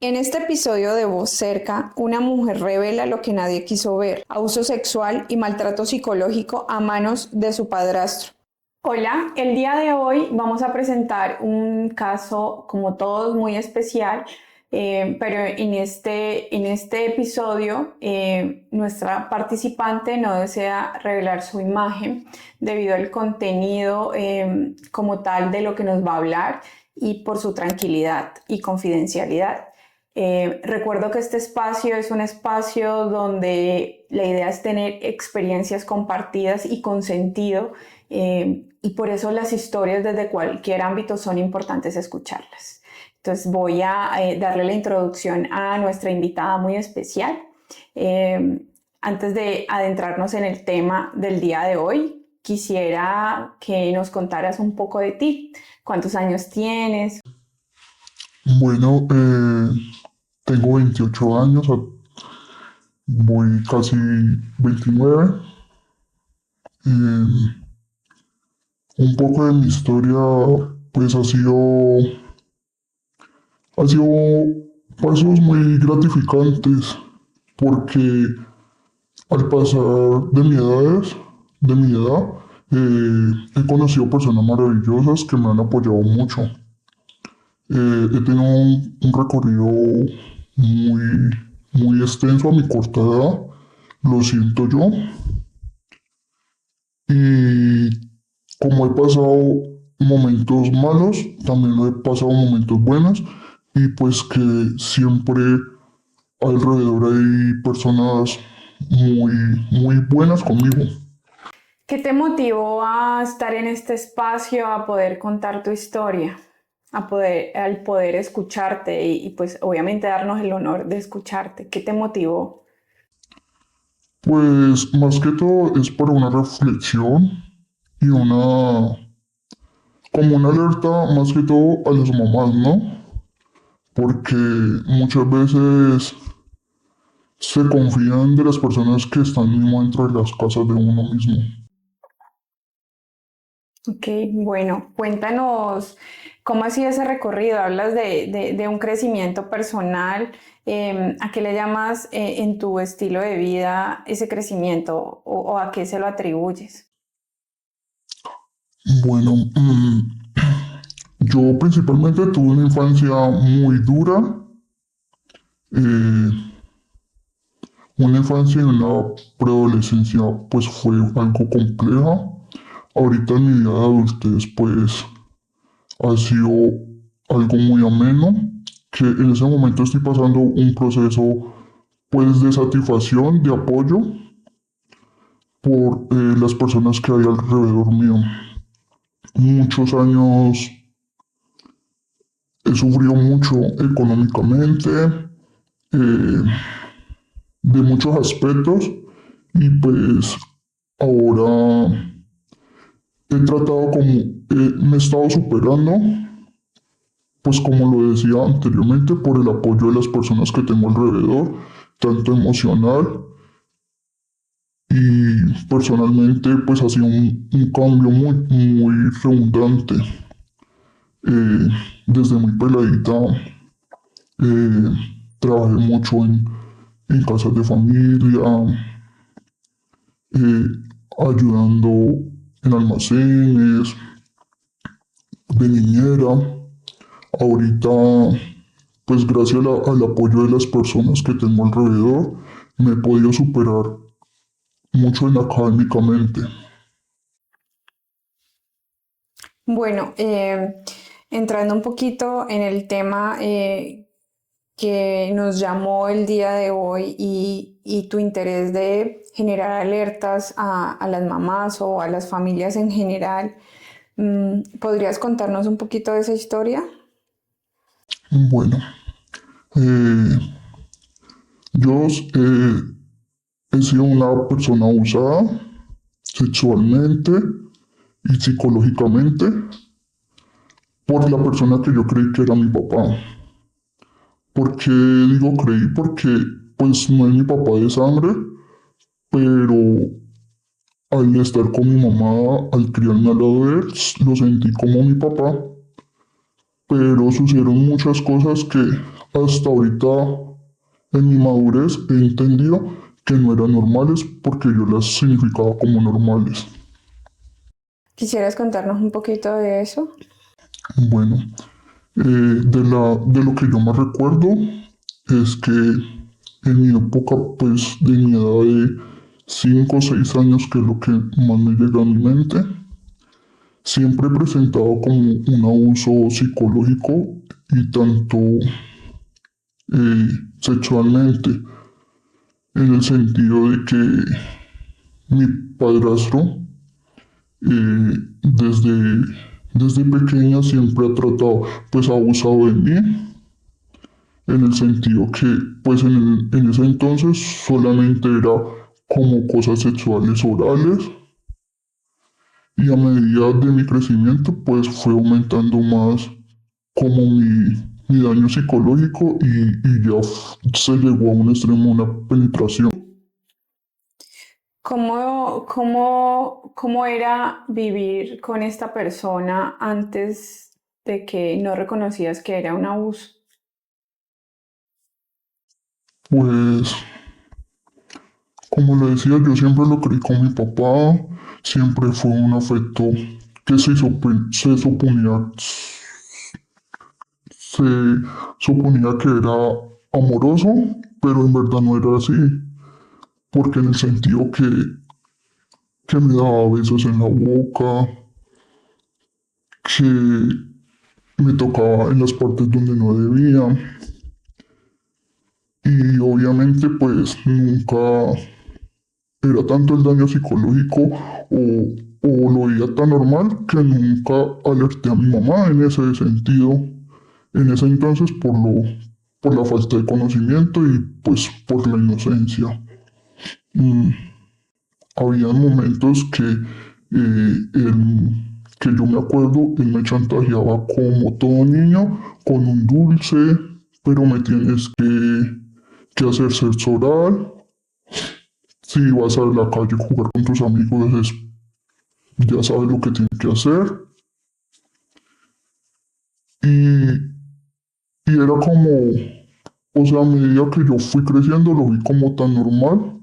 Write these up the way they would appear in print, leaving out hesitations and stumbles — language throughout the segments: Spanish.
En este episodio de Voz Cerca, una mujer revela lo que nadie quiso ver: abuso sexual y maltrato psicológico a manos de su padrastro. Hola, el día de hoy vamos a presentar un caso, como todos, muy especial, pero en este episodio nuestra participante no desea revelar su imagen debido al contenido como tal de lo que nos va a hablar y por su tranquilidad y confidencialidad. Recuerdo que este espacio es un espacio donde la idea es tener experiencias compartidas y con sentido, y por eso las historias desde cualquier ámbito son importantes escucharlas. Entonces voy a darle la introducción a nuestra invitada muy especial. Antes de adentrarnos en el tema del día de hoy, quisiera que nos contaras un poco de ti. ¿Cuántos años tienes? Bueno, tengo 28 años, voy casi 29. Eh, un poco de mi historia, pues ha sido pasos muy gratificantes, porque al pasar de mi edad, he conocido personas maravillosas que me han apoyado mucho. He tenido un recorrido muy, muy extenso a mi corta edad, lo siento yo, y como he pasado momentos malos, también he pasado momentos buenos, y pues que siempre alrededor hay personas muy, muy buenas conmigo. ¿Qué te motivó a estar en este espacio, a poder contar tu historia, al poder escucharte y pues obviamente darnos el honor de escucharte? ¿Qué te motivó? Pues más que todo es para una reflexión y como una alerta más que todo a las mamás, ¿no? Porque muchas veces se confían de las personas que están mismo dentro de las casas de uno mismo. Ok, bueno, cuéntanos cómo ha sido ese recorrido. Hablas de un crecimiento personal. ¿A qué le llamas en tu estilo de vida ese crecimiento o a qué se lo atribuyes? Bueno, yo principalmente tuve una infancia muy dura, eh, una infancia y una preadolescencia pues fue algo compleja. Ahorita en mi vida de adultez pues ha sido algo muy ameno, que en ese momento estoy pasando un proceso pues de satisfacción, de apoyo por las personas que hay alrededor mío. Muchos años he sufrido mucho económicamente, eh, de muchos aspectos, y pues ahora he tratado me he estado superando, pues como lo decía anteriormente, por el apoyo de las personas que tengo alrededor, tanto emocional y personalmente, pues ha sido un cambio muy, muy redundante. Eh, desde muy peladita eh, trabajé mucho en casas de familia, eh, ayudando en almacenes, de niñera. Ahorita, pues gracias al apoyo de las personas que tengo alrededor, me he podido superar mucho en académicamente. Bueno, entrando un poquito en el tema que nos llamó el día de hoy y tu interés de generar alertas a las mamás o a las familias en general, ¿podrías contarnos un poquito de esa historia? Bueno, eh, yo he sido una persona abusada sexualmente y psicológicamente por la persona que yo creí que era mi papá. ¿Por qué digo creí? Porque pues no es mi papá de sangre, pero al estar con mi mamá, al criarme al lado de él, lo sentí como mi papá, pero sucedieron muchas cosas que hasta ahorita, en mi madurez, he entendido que no eran normales porque yo las significaba como normales. ¿Quisieras contarnos un poquito de eso? Bueno, de lo que yo me recuerdo es que en mi época, pues de mi edad de 5 o 6 años, que es lo que más me llega a mi mente, siempre he presentado como un abuso psicológico y tanto sexualmente, en el sentido de que mi padrastro eh, desde, desde pequeña siempre ha tratado, pues ha abusado de mí, en el sentido que pues en ese entonces solamente era como cosas sexuales orales y a medida de mi crecimiento pues fue aumentando más como mi daño psicológico y ya se llegó a un extremo, una penetración. ¿Cómo era vivir con esta persona antes de que no reconocías que era un abuso? Pues como le decía, yo siempre lo creí con mi papá, siempre fue un afecto que se suponía que era amoroso, pero en verdad no era así, porque en el sentido que me daba besos en la boca, que me tocaba en las partes donde no debía, y obviamente pues nunca era tanto el daño psicológico o lo veía tan normal que nunca alerté a mi mamá en ese sentido, en ese entonces por la falta de conocimiento y pues por la inocencia. Mm, había momentos que yo me acuerdo, él me chantajeaba como todo niño con un dulce, pero me tienes que hacer sexo oral. Si vas a la calle a jugar con tus amigos, ya sabes lo que tienes que hacer. Y, y era como, o sea, a medida que yo fui creciendo, lo vi como tan normal,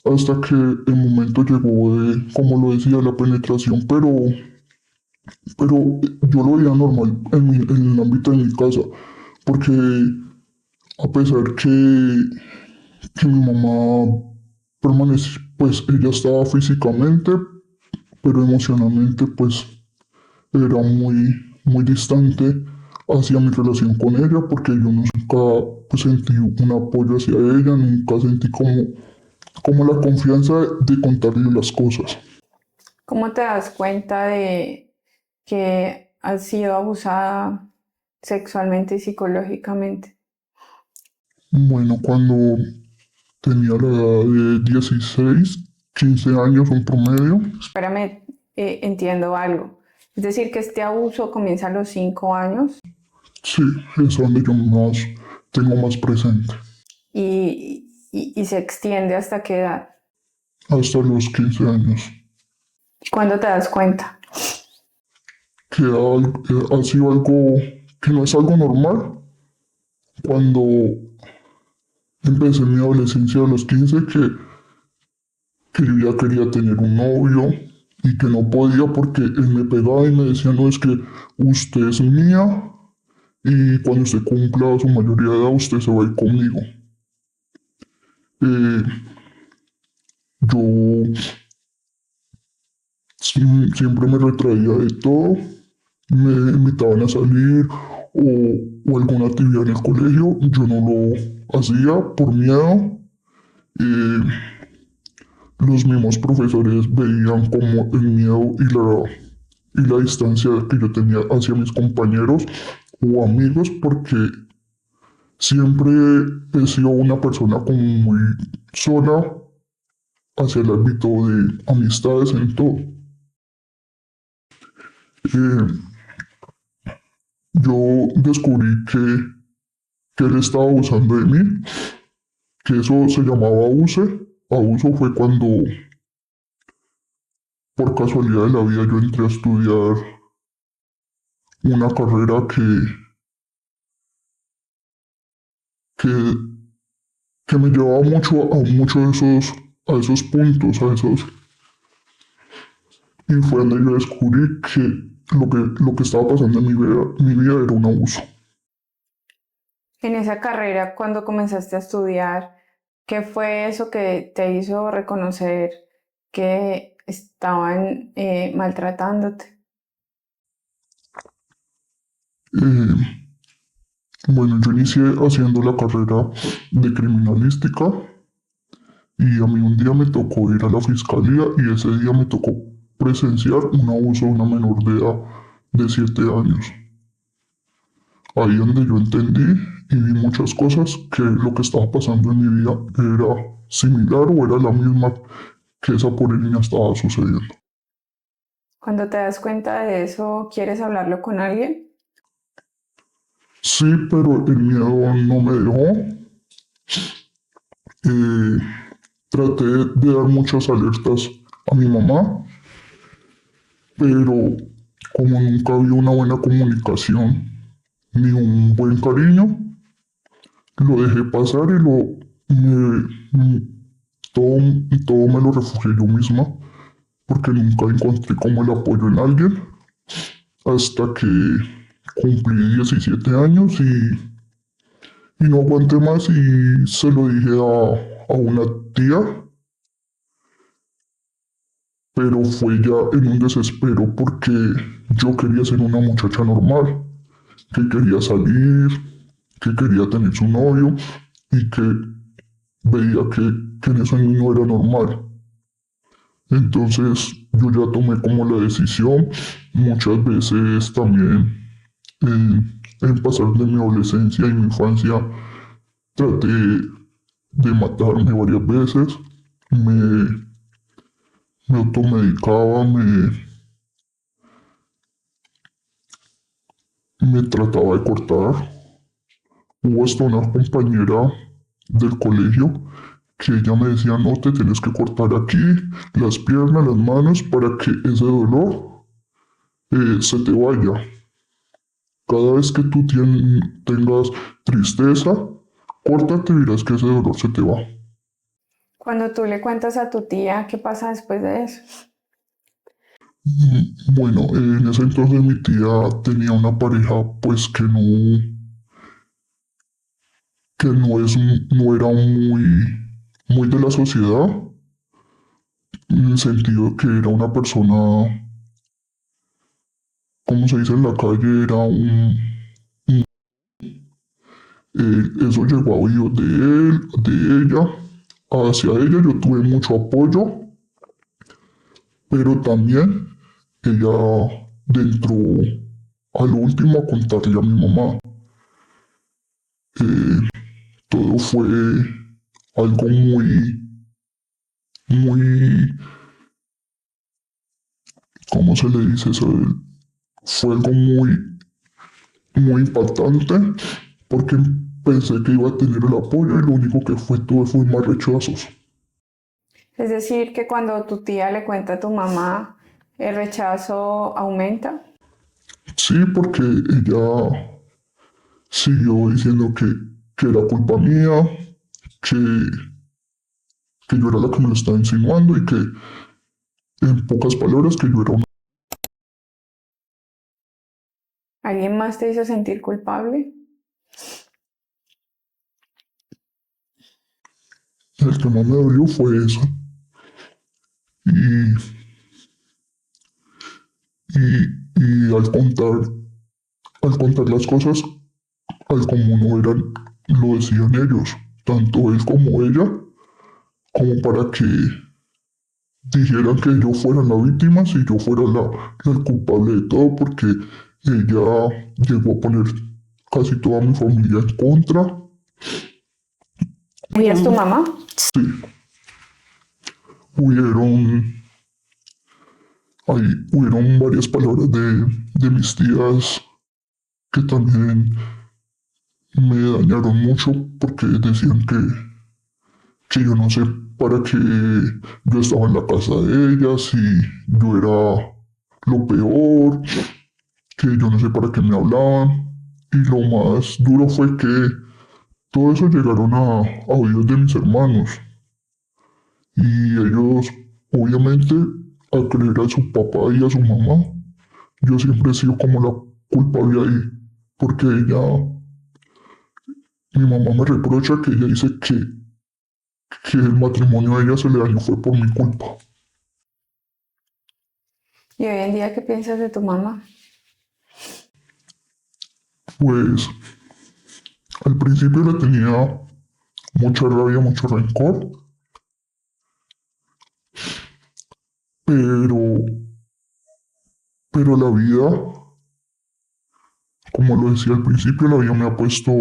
hasta que el momento llegó de, como lo decía, la penetración, pero yo lo veía normal en el ámbito de mi casa, porque a pesar que mi mamá permanecía, pues ella estaba físicamente, pero emocionalmente, pues era muy distante hacia mi relación con ella, porque yo nunca pues, sentí un apoyo hacia ella, nunca sentí como la confianza de contarle las cosas. ¿Cómo te das cuenta de que has sido abusada sexualmente y psicológicamente? Bueno, cuando tenía la edad de 16, 15 años en promedio, Espérame, entiendo algo. Es decir, que este abuso comienza a los 5 años sí, es donde yo más tengo más presente, y se extiende hasta qué edad. hasta los 15 años, ¿Cuándo te das cuenta? ha sido algo que no es algo normal. Cuando empecé mi adolescencia a los 15, que yo ya quería tener un novio y que no podía porque él me pegaba y me decía, no, es que usted es mía y cuando usted cumpla su mayoría de edad usted se va a ir conmigo. Eh, yo siempre me retraía de todo, me invitaban a salir o alguna actividad en el colegio, yo no lo hacía por miedo. Eh, los mismos profesores veían como el miedo y la distancia que yo tenía hacia mis compañeros o amigos porque siempre he sido una persona como muy sola hacia el ámbito de amistades en todo. Eh, yo descubrí que él estaba abusando de mí, que eso se llamaba abuso. Abuso fue cuando por casualidad de la vida yo entré a estudiar una carrera que, que me llevaba mucho a muchos de esos puntos, y fue donde yo descubrí que lo que estaba pasando en mi vida era un abuso. En esa carrera, cuando comenzaste a estudiar, ¿qué fue eso que te hizo reconocer que estaban maltratándote? Eh, bueno, yo inicié haciendo la carrera de criminalística y a mí un día me tocó ir a la fiscalía y ese día me tocó presenciar un abuso de una menor de edad de 7 años. Ahí donde yo entendí y vi muchas cosas que lo que estaba pasando en mi vida era similar o era la misma que esa pobre niña estaba sucediendo. Cuando te das cuenta de eso, ¿quieres hablarlo con alguien? Sí, pero el miedo no me dejó. Eh, Traté de dar muchas alertas a mi mamá, pero como nunca había una buena comunicación ni un buen cariño, lo dejé pasar y todo, todo me lo refugié yo misma, porque nunca encontré como el apoyo en alguien, hasta que cumplí 17 años y no aguanté más y se lo dije a una tía, pero fue ya en un desespero porque yo quería ser una muchacha normal, que quería salir, que quería tener su novio y que veía que en eso en mí no era normal. Entonces yo ya tomé como la decisión, muchas veces también en pasar de mi adolescencia y mi infancia traté de matarme varias veces, me, me automedicaba, me trataba de cortar. Hubo hasta una compañera del colegio que ella me decía, no, te tienes que cortar aquí las piernas, las manos, para que ese dolor se te vaya. Cada vez que tú tengas tristeza, córtate y verás que ese dolor se te va. Cuando tú le cuentas a tu tía, ¿qué pasa después de eso? Bueno, en ese entonces mi tía tenía una pareja pues no era muy de la sociedad, en el sentido que era una persona, como se dice en la calle, era eso llegó a oídos de él, de ella. Hacia ella yo tuve mucho apoyo, pero también ella dentro a lo último a contarle a mi mamá. Eh, Todo fue algo muy, ¿cómo se le dice eso? Fue algo muy impactante porque pensé que iba a tener el apoyo y lo único que tuve fue más rechazos. Es decir, que cuando tu tía le cuenta a tu mamá, el rechazo aumenta. Sí, porque ella siguió diciendo que era culpa mía, que, que yo era la que me lo estaba insinuando y que, en pocas palabras, que yo era ¿Alguien más te hizo sentir culpable? el que más me dolió fue eso. Y, y al contar las cosas, al como no eran, lo decían ellos, tanto él como ella, como para que dijeran que yo fuera la víctima si yo fuera la culpable de todo, porque ella llegó a poner casi toda mi familia en contra. ¿Y es tu mamá? Sí, hubieron, hubieron varias palabras de mis tías que también me dañaron mucho porque decían que yo no sé para qué yo estaba en la casa de ellas y yo era lo peor, que yo no sé para qué me hablaban. Y lo más duro fue que Todo eso llegaron a oídos de mis hermanos y ellos, obviamente, al creer a su papá y a su mamá, yo siempre he sido como la culpable ahí, porque mi mamá me reprocha que ella dice que el matrimonio a ella se le dañó fue por mi culpa. ¿Y hoy en día qué piensas de tu mamá? Pues al principio le tenía mucha rabia, mucho rencor, pero, pero la vida, como lo decía al principio, la vida me ha puesto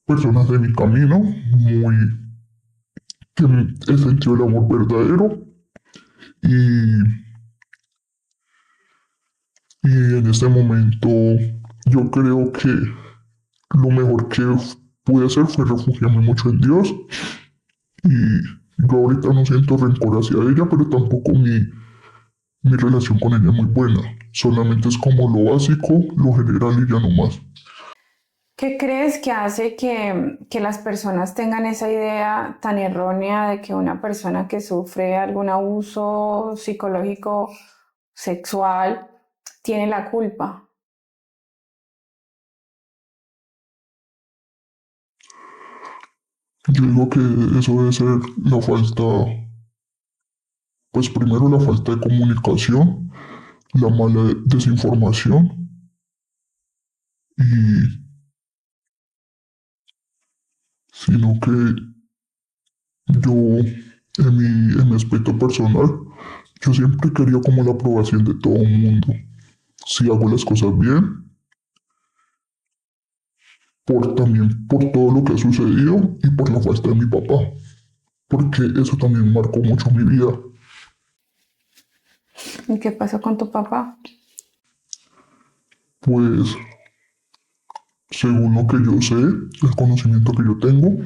personas de mi camino, muy, que he sentido el amor verdadero y, y en este momento yo creo que lo mejor que pude hacer fue refugiarme mucho en Dios y yo ahorita no siento rencor hacia ella, pero tampoco mi relación con ella es muy buena. Solamente es como lo básico, lo general y ya no más. ¿Qué crees que hace que las personas tengan esa idea tan errónea de que una persona que sufre algún abuso psicológico, sexual, tiene la culpa? Yo digo que eso debe ser la falta, pues primero la falta de comunicación, la mala desinformación y sino que yo en mi aspecto personal, yo siempre quería como la aprobación de todo el mundo. Si hago las cosas bien, también por todo lo que ha sucedido y por la falta de mi papá, porque eso también marcó mucho mi vida. ¿Y qué pasó con tu papá? Pues según lo que yo sé, el conocimiento que yo tengo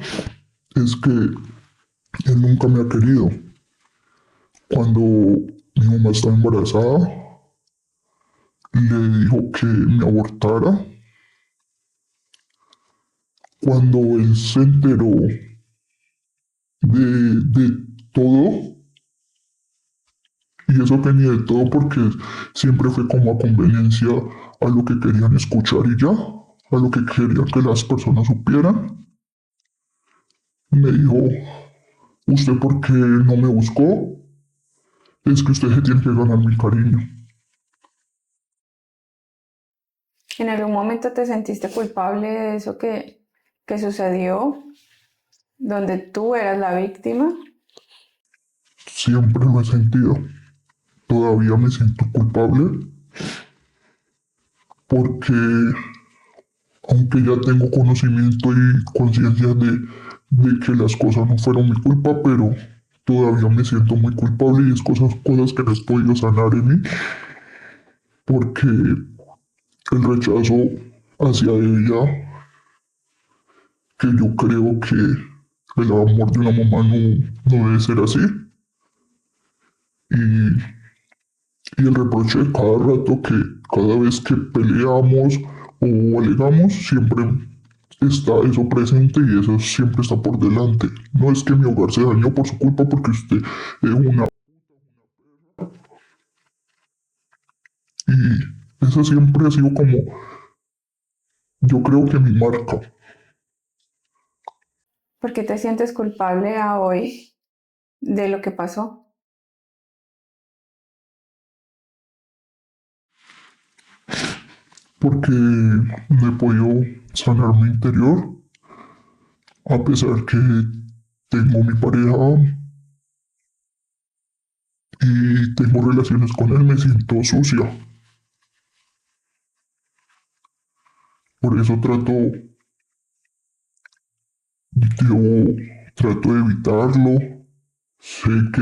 es que él nunca me ha querido. Cuando mi mamá estaba embarazada, le dijo que me abortara. Cuando él se enteró de todo, y eso que ni de todo porque siempre fue como a conveniencia a lo que querían escuchar y ya, a lo que querían que las personas supieran, me dijo, ¿usted por qué no me buscó? Es que usted se tiene que ganar mi cariño. ¿En algún momento te sentiste culpable de eso que sucedió, donde tú eras la víctima? Siempre lo he sentido. Todavía me siento culpable porque aunque ya tengo conocimiento y conciencia de que las cosas no fueron mi culpa, pero todavía me siento muy culpable y es cosas que no he podido sanar en mí porque el rechazo hacia ella, que yo creo que el amor de una mamá no debe ser así, y, y el reproche de cada rato que cada vez que peleamos o alegamos, siempre está eso presente y eso siempre está por delante. No es que mi hogar se dañó por su culpa porque usted es una... Y esa siempre ha sido como, yo creo que mi marca, ¿Por qué te sientes culpable a hoy de lo que pasó? porque no he podido sanar mi interior, a pesar que tengo mi pareja y tengo relaciones con él, me siento sucia. Por eso yo trato de evitarlo. Sé que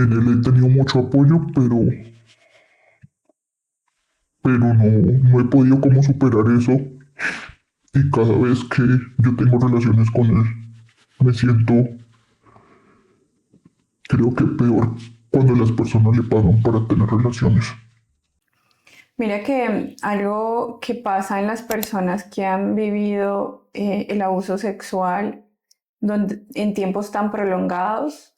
en él he tenido mucho apoyo, pero no he podido como superar eso. Y cada vez que yo tengo relaciones con él, me siento, creo que peor cuando las personas le pagan para tener relaciones. Mira que algo que pasa en las personas que han vivido el abuso sexual en tiempos tan prolongados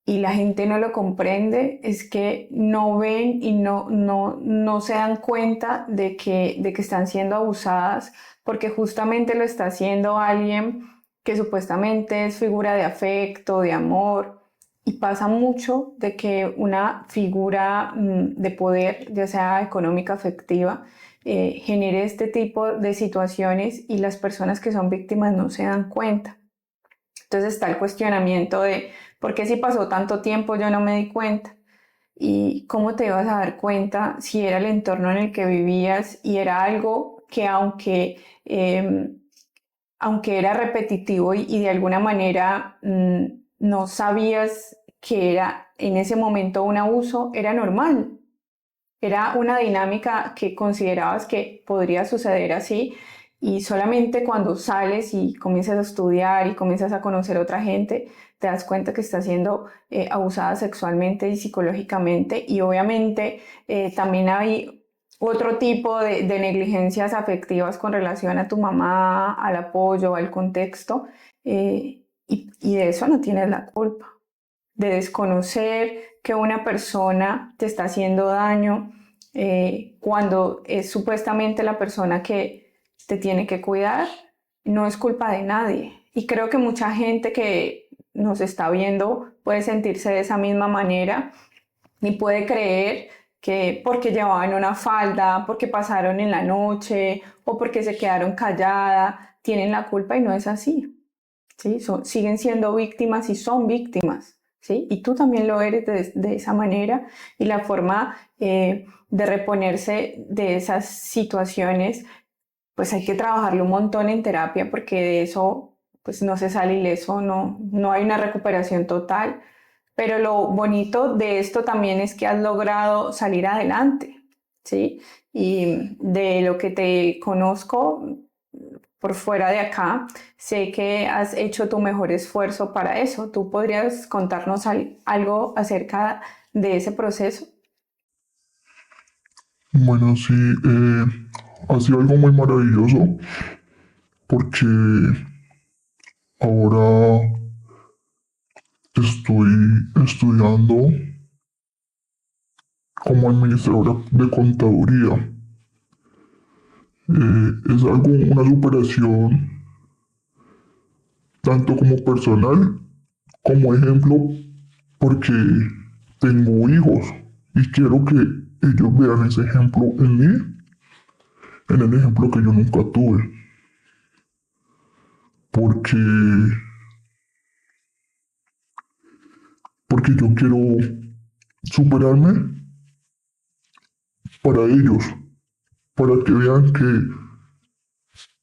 y la gente no lo comprende es que no ven y no se dan cuenta de que están siendo abusadas porque justamente lo está haciendo alguien que supuestamente es figura de afecto, de amor. Y pasa mucho de que una figura de poder, ya sea económica, afectiva, genere este tipo de situaciones y las personas que son víctimas no se dan cuenta. Entonces está el cuestionamiento de por qué si pasó tanto tiempo yo no me di cuenta y cómo te ibas a dar cuenta si era el entorno en el que vivías y era algo que aunque era repetitivo y de alguna manera no sabías que era en ese momento un abuso, era normal. Era una dinámica que considerabas que podría suceder así y solamente cuando sales y comienzas a estudiar y comienzas a conocer a otra gente, te das cuenta que estás siendo abusada sexualmente y psicológicamente y obviamente también hay otro tipo de negligencias afectivas con relación a tu mamá, al apoyo, al contexto y de eso no tienes la culpa de desconocer que una persona te está haciendo daño cuando es supuestamente la persona que te tiene que cuidar, no es culpa de nadie. Y creo que mucha gente que nos está viendo puede sentirse de esa misma manera y puede creer que porque llevaban una falda, porque pasaron en la noche o porque se quedaron calladas, tienen la culpa y no es así. ¿Sí? Siguen siendo víctimas y son víctimas, ¿sí? Y tú también lo eres de esa manera y la forma de reponerse de esas situaciones, pues hay que trabajarlo un montón en terapia porque de eso pues no se sale ileso, no hay una recuperación total, pero lo bonito de esto también es que has logrado salir adelante, ¿sí? Y de lo que te conozco, por fuera de acá, sé que has hecho tu mejor esfuerzo para eso. ¿Tú podrías contarnos algo acerca de ese proceso? Bueno, sí, ha sido algo muy maravilloso porque ahora estoy estudiando como administradora de contaduría. Es algo, una superación tanto como personal como ejemplo porque tengo hijos y quiero que ellos vean ese ejemplo en mí, en el ejemplo que yo nunca tuve. Porque, porque yo quiero superarme para ellos, para que vean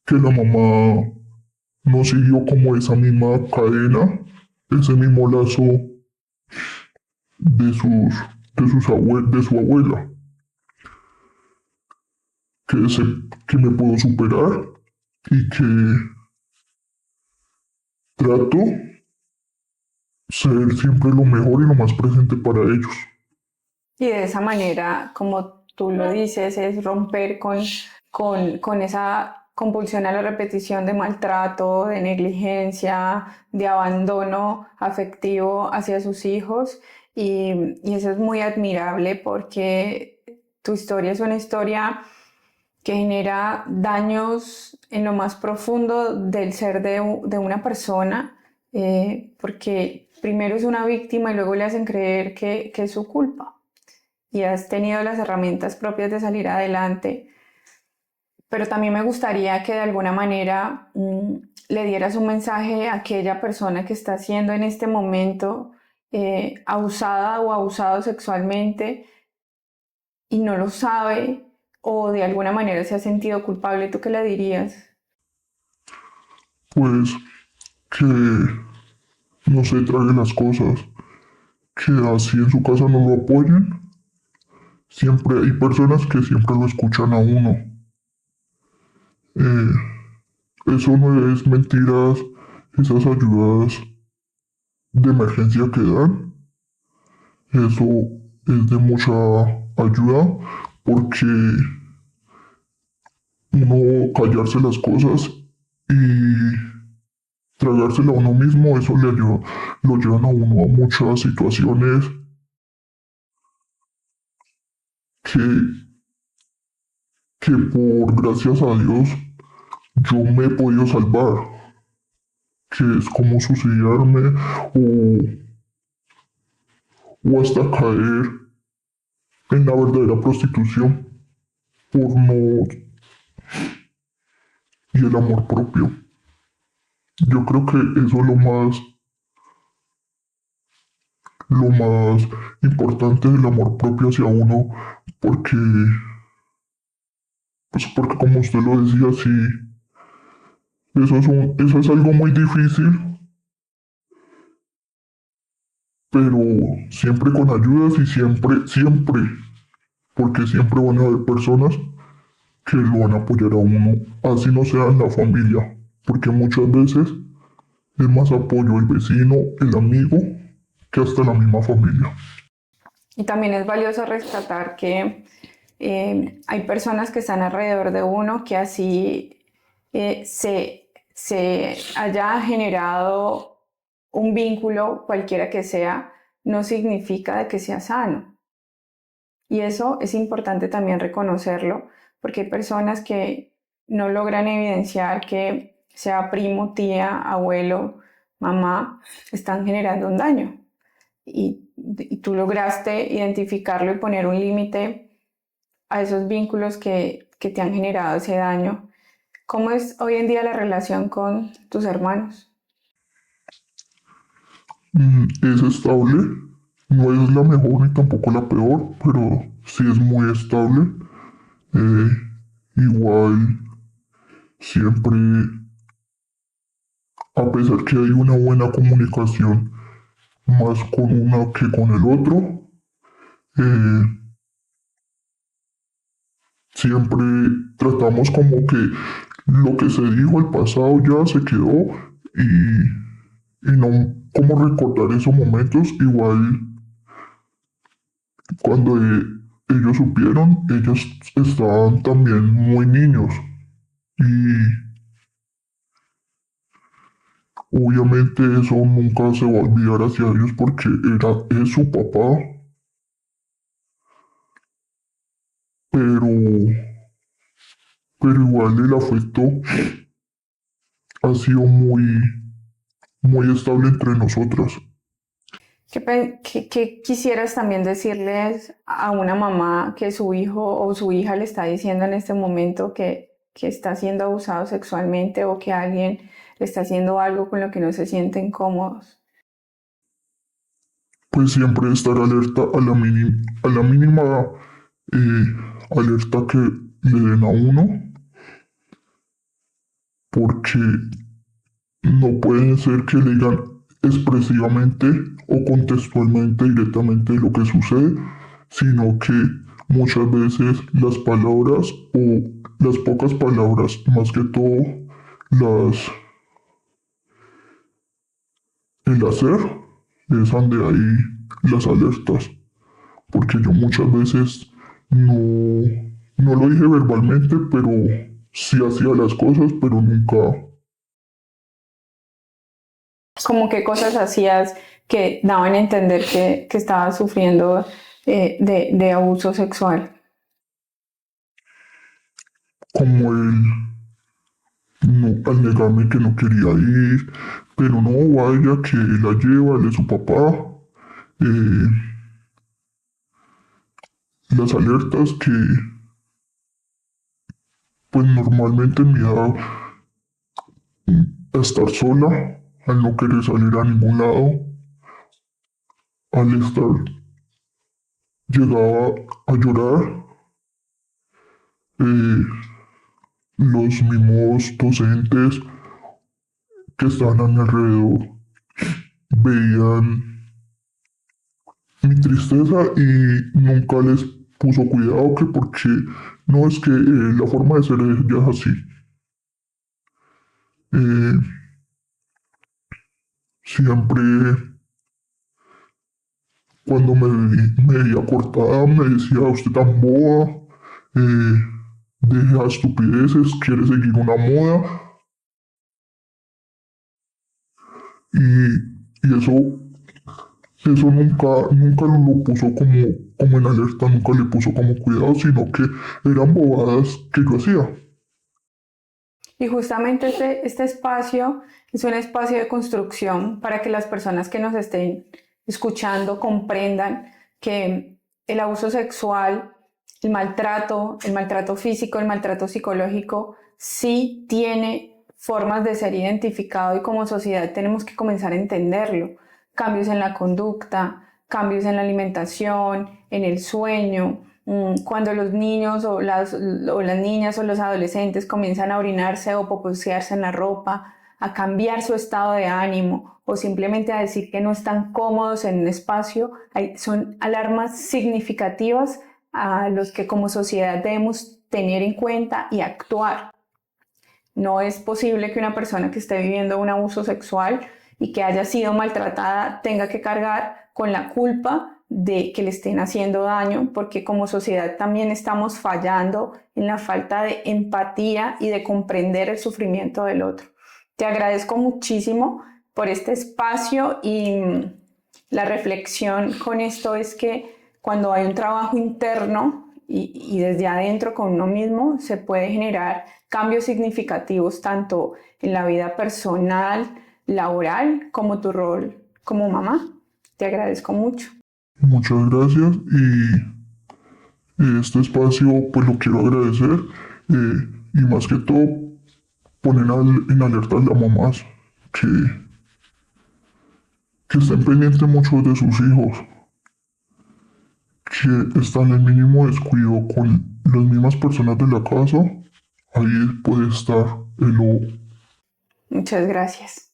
que la mamá no siguió como esa misma cadena, ese mismo lazo de de su abuela, que, se, que me puedo superar y que trato ser siempre lo mejor y lo más presente para ellos. Y de esa manera, como tú lo dices, es romper con esa compulsión a la repetición de maltrato, de negligencia, de abandono afectivo hacia sus hijos. Y eso es muy admirable porque tu historia es una historia que genera daños en lo más profundo del ser de una persona, porque primero es una víctima y luego le hacen creer que es su culpa. Y has tenido las herramientas propias de salir adelante, pero también me gustaría que de alguna manera le dieras un mensaje a aquella persona que está siendo en este momento abusada o abusado sexualmente y no lo sabe o de alguna manera se ha sentido culpable. ¿Tú qué le dirías? Pues que no se traguen las cosas, que así en su casa no lo apoyen. Siempre hay personas que siempre lo escuchan a uno. Eh, Eso no es mentiras, esas ayudas de emergencia que dan, eso es de mucha ayuda porque uno callarse las cosas y tragársela a uno mismo, eso lo llevan a uno a muchas situaciones que, que por gracias a Dios yo me he podido salvar, que es como suicidarme o hasta caer en la verdadera prostitución por no y el amor propio. Yo creo que eso es lo más importante del amor propio hacia uno, porque, pues porque como usted lo decía, sí, eso es algo muy difícil, pero siempre con ayudas y siempre, porque siempre van a haber personas que lo van a apoyar a uno, así no sea en la familia, porque muchas veces es más apoyo el vecino, el amigo, que hasta la misma familia. Y también es valioso rescatar que hay personas que están alrededor de uno que así se haya generado un vínculo, cualquiera que sea, no significa de que sea sano. Y eso es importante también reconocerlo, porque hay personas que no logran evidenciar que sea primo, tía, abuelo, mamá, están generando un daño. Y tú lograste identificarlo y poner un límite a esos vínculos que te han generado ese daño. ¿Cómo es hoy en día la relación con tus hermanos? Es estable, no es la mejor ni tampoco la peor, pero sí es muy estable. Eh, igual, siempre, a pesar que hay una buena comunicación más con una que con el otro, eh, siempre tratamos como que lo que se dijo el pasado ya se quedó y no como recordar esos momentos. Igual cuando ellos supieron, ellos estaban también muy niños y obviamente eso nunca se va a olvidar hacia ellos porque es su papá, pero, pero igual el afecto ha sido muy estable entre nosotras. ¿Qué quisieras también decirles a una mamá que su hijo o su hija le está diciendo en este momento que está siendo abusado sexualmente o que alguien le está haciendo algo con lo que no se sienten cómodos? Pues siempre estar alerta a la mínima eh, alerta que le den a uno, porque no puede ser que le digan expresivamente o contextualmente directamente lo que sucede, sino que muchas veces las palabras o las pocas palabras, más que todo las, el hacer, es donde hay las alertas, porque yo muchas veces no lo dije verbalmente, pero sí hacía las cosas, pero nunca. ¿Cómo qué cosas hacías que daban a entender que estabas sufriendo de abuso sexual? Como el no, al negarme que no quería ir, pero no, vaya que la lleva, él es su papá. eh, las alertas que, pues normalmente en mi edad, a estar sola, al no querer salir a ningún lado, al estar, llegaba a llorar, eh, los mismos docentes que estaban a mi alrededor veían mi tristeza y nunca les puso cuidado que porque no es que la forma de ser de ella es así. Eh, siempre cuando me veía cortada me decía usted tan boba, deja estupideces, quiere seguir una moda y eso nunca lo puso como en alerta, nunca le puso como cuidado, sino que eran bobadas que yo hacía. Y justamente este espacio es un espacio de construcción para que las personas que nos estén escuchando comprendan que el abuso sexual, el maltrato físico, el maltrato psicológico, sí tiene formas de ser identificado y como sociedad tenemos que comenzar a entenderlo. Cambios en la conducta, cambios en la alimentación, en el sueño, cuando los niños o las niñas o los adolescentes comienzan a orinarse o poposearse en la ropa, a cambiar su estado de ánimo o simplemente a decir que no están cómodos en un espacio, son alarmas significativas a los que como sociedad debemos tener en cuenta y actuar. No es posible que una persona que esté viviendo un abuso sexual y que haya sido maltratada tenga que cargar con la culpa de que le estén haciendo daño, porque como sociedad también estamos fallando en la falta de empatía y de comprender el sufrimiento del otro. Te agradezco muchísimo por este espacio y la reflexión con esto es que cuando hay un trabajo interno y desde adentro con uno mismo se puede generar cambios significativos tanto en la vida personal, laboral, como tu rol como mamá. Te agradezco mucho. Muchas gracias y este espacio pues lo quiero agradecer y más que todo poner en alerta a las mamás que, que estén pendientes mucho de sus hijos, que están en el mínimo descuido con las mismas personas de la casa, ahí puede estar el lobo. Muchas gracias.